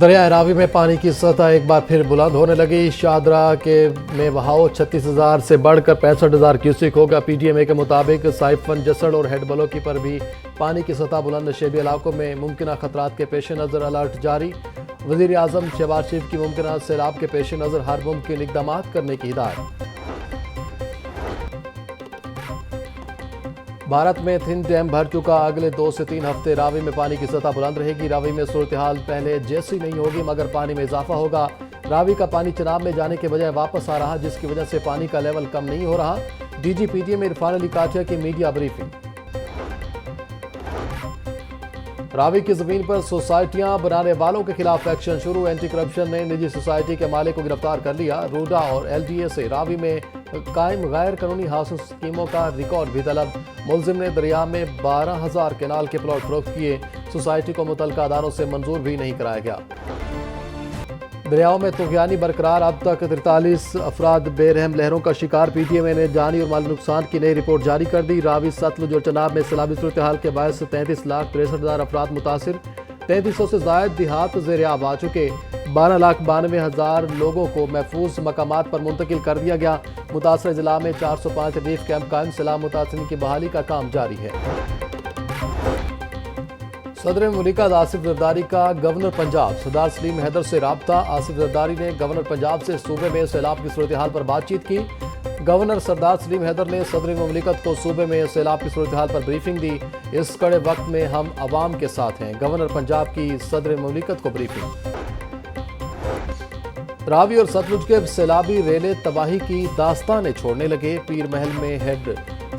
دریائے راوی میں پانی کی سطح ایک بار پھر بلند ہونے لگی۔ شاہدرہ میں بہاؤ 36,000 سے بڑھ کر 65,000 کیوسک ہوگا۔ پی ٹی ایم اے کے مطابق سائفن، جسڑ اور ہیڈ بلوکی پر بھی پانی کی سطح بلند۔ نشیبی علاقوں میں ممکنہ خطرات کے پیش نظر الرٹ جاری۔ وزیر اعظم شہباز شریف کی ممکنہ سیلاب کے پیش نظر ہر ممکن اقدامات کرنے کی ہدایت۔ بھارت میں تھن ڈیم بھر چکا۔ اگلے 2 سے 3 ہفتے راوی میں پانی کی سطح بلند رہے گی۔ راوی میں صورتحال پہلے جیسی نہیں ہوگی مگر پانی میں اضافہ ہوگا۔ راوی کا پانی چناب میں جانے کے بجائے واپس آ رہا، جس کی وجہ سے پانی کا لیول کم نہیں ہو رہا۔ D G P T M Irfan Ali Katia کی میڈیا بریفنگ۔ راوی کی زمین پر سوسائٹیاں بنانے والوں کے خلاف ایکشن شروع۔ اینٹی کرپشن نے نجی سوسائٹی کے مالک کو گرفتار کر لیا۔ روڈا اور ایل ڈی اے سے راوی میں قائم غیر قانونی ہاؤسنگ اسکیموں کا ریکارڈ بھی طلب۔ ملزم نے دریا میں 12,000 کنال کے پلاٹ فروخت کیے۔ سوسائٹی کو متعلقہ اداروں سے منظور بھی نہیں کرایا گیا۔ دریاؤں میں طغیانی برقرار، اب تک 43 افراد بے رحم لہروں کا شکار۔ پی ٹی ایم اے نے جانی اور مالی نقصان کی نئی رپورٹ جاری کر دی۔ راوی، ستلج اور چناب میں سیلابی صورتحال کے باعث 33,63,000 افراد متاثر۔ 3300 سے زائد دیہات زیر آب آ چکے۔ 12,92,000 لوگوں کو محفوظ مقامات پر منتقل کر دیا گیا۔ متاثرہ ضلع میں 405 ریلیف کیمپ قائم۔ سیلاب متاثرین کی بحالی کا کام جاری ہے۔ صدر مملکت آصف زرداری کا گورنر پنجاب سردار سلیم حیدر سے رابطہ۔ آصف زرداری نے گورنر پنجاب سے صوبے میں سیلاب کی صورتحال پر بات چیت کی۔ گورنر سردار سلیم حیدر نے صدر مملکت کو صوبے میں سیلاب کی صورتحال پر بریفنگ دی۔ اس کڑے وقت میں ہم عوام کے ساتھ ہیں، گورنر پنجاب کی صدر مملکت کو بریفنگ۔ راوی اور ستلج کے سیلابی ریلے تباہی کی داستانیں چھوڑنے لگے۔ پیر محل میں ہیڈ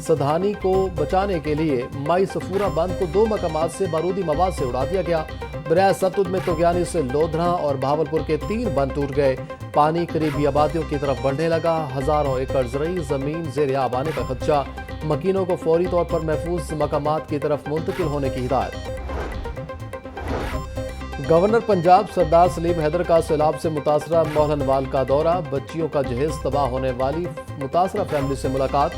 سدھانی کو بچانے کے لیے مائی سفورہ بند کو 2 مقامات سے بارودی مواد سے اڑا دیا گیا۔ دریائے ستلج میں طغیانی سے لودھراں اور بہاولپور کے 3 بند ٹوٹ گئے۔ پانی قریبی آبادیوں کی طرف بڑھنے لگا۔ ہزاروں ایکڑ زرعی زمین زیر آب آنے کا خدشہ۔ مکینوں کو فوری طور پر محفوظ مقامات کی طرف منتقل ہونے کی ہدایت۔ گورنر پنجاب سردار سلیم حیدر کا سیلاب سے متاثرہ موہلنوال کا دورہ۔ بچیوں کا جہیز تباہ ہونے والی متاثرہ فیملی سے ملاقات۔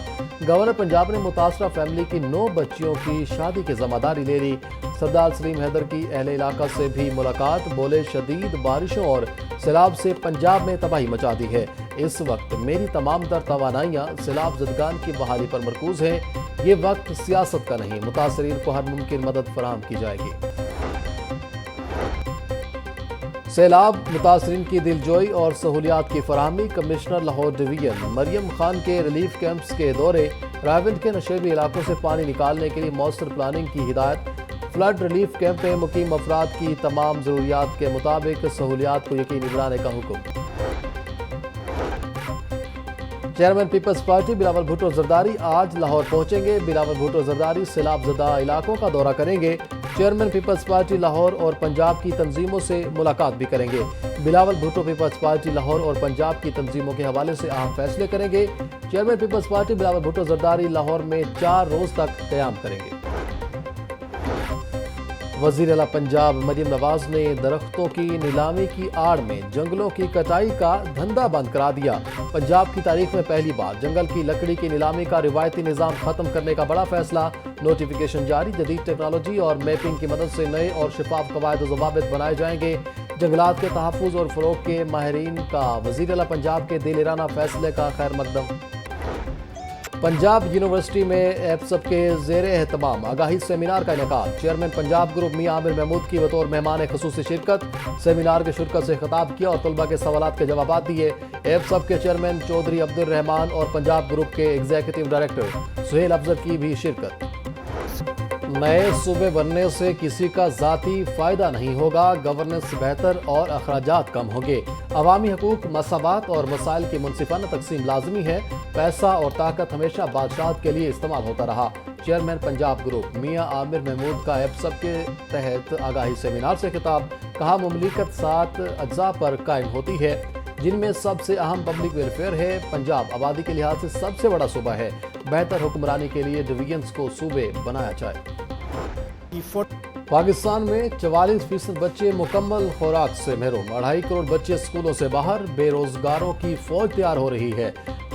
گورنر پنجاب نے متاثرہ فیملی کی 9 بچیوں کی شادی کی ذمہ داری لے لی۔ سردار سلیم حیدر کی اہل علاقہ سے بھی ملاقات۔ بولے شدید بارشوں اور سیلاب سے پنجاب میں تباہی مچا دی ہے۔ اس وقت میری تمام تر توانائیاں سیلاب زدگان کی بحالی پر مرکوز ہیں۔ یہ وقت سیاست کا نہیں، متاثرین کو ہر ممکن مدد فراہم کی جائے گی۔ سیلاب متاثرین کی دلجوئی اور سہولیات کی فراہمی۔ کمشنر لاہور ڈویژن مریم خان کے ریلیف کیمپس کے دورے۔ راولپنڈی کے نشیبی علاقوں سے پانی نکالنے کے لیے مؤثر پلاننگ کی ہدایت۔ فلڈ ریلیف کیمپ میں مقیم افراد کی تمام ضروریات کے مطابق سہولیات کو یقینی بنانے کا حکم۔ چیئرمین پیپلز پارٹی بلاول بھٹو زرداری آج لاہور پہنچیں گے۔ بلاول بھٹو زرداری سیلاب زدہ علاقوں کا دورہ کریں گے۔ چیئرمین پیپلز پارٹی لاہور اور پنجاب کی تنظیموں سے ملاقات بھی کریں گے۔ بلاول بھٹو پیپلز پارٹی لاہور اور پنجاب کی تنظیموں کے حوالے سے اہم فیصلے کریں گے۔ چیئرمین پیپلز پارٹی بلاول بھٹو زرداری لاہور میں 4 روز تک قیام کریں گے۔ وزیر اعلیٰ پنجاب مریم نواز نے درختوں کی نیلامی کی آڑ میں جنگلوں کی کٹائی کا دھندا بند کرا دیا۔ پنجاب کی تاریخ میں پہلی بار جنگل کی لکڑی کی نیلامی کا روایتی نظام ختم کرنے کا بڑا فیصلہ۔ نوٹیفیکیشن جاری۔ جدید ٹیکنالوجی اور میپنگ کی مدد سے نئے اور شفاف قواعد و ضوابط بنائے جائیں گے۔ جنگلات کے تحفظ اور فروغ کے ماہرین کا وزیر اعلیٰ پنجاب کے دلیرانہ فیصلے کا خیر مقدم۔ پنجاب یونیورسٹی میں ایپسب کے زیر اہتمام آگاہی سیمینار کا انعقاد۔ چیئرمین پنجاب گروپ میاں عامر محمود کی بطور مہمان خصوصی شرکت۔ سیمینار کے شرکت سے خطاب کیا اور طلباء کے سوالات کے جوابات دیے۔ ایپسب کے چیئرمین چودھری عبد الرحمان اور پنجاب گروپ کے ایگزیکٹو ڈائریکٹر سہیل افضل کی بھی شرکت۔ نئے صوبے بننے سے کسی کا ذاتی فائدہ نہیں ہوگا، گورننس بہتر اور اخراجات کم ہوں گے۔ عوامی حقوق، مساوات اور مسائل کی منصفانہ تقسیم لازمی ہے۔ پیسہ اور طاقت ہمیشہ بادشاہت کے لیے استعمال ہوتا رہا۔ چیئرمین پنجاب گروپ میاں عامر محمود کا ایپسب کے تحت آگاہی سیمینار سے خطاب۔ کہا مملکت 7 اجزاء پر قائم ہوتی ہے، جن میں سب سے اہم پبلک ویلفیئر ہے۔ پنجاب آبادی کے لحاظ سے سب سے بڑا صوبہ ہے۔ بہتر حکمرانی کے لیے ڈویژنز کو صوبے بنایا جائے۔ پاکستان میں 44% بچے مکمل خوراک سے محروم۔ 2.5 کروڑ بچے اسکولوں سے باہر۔ بے روزگاروں کی فوج تیار ہو رہی ہے۔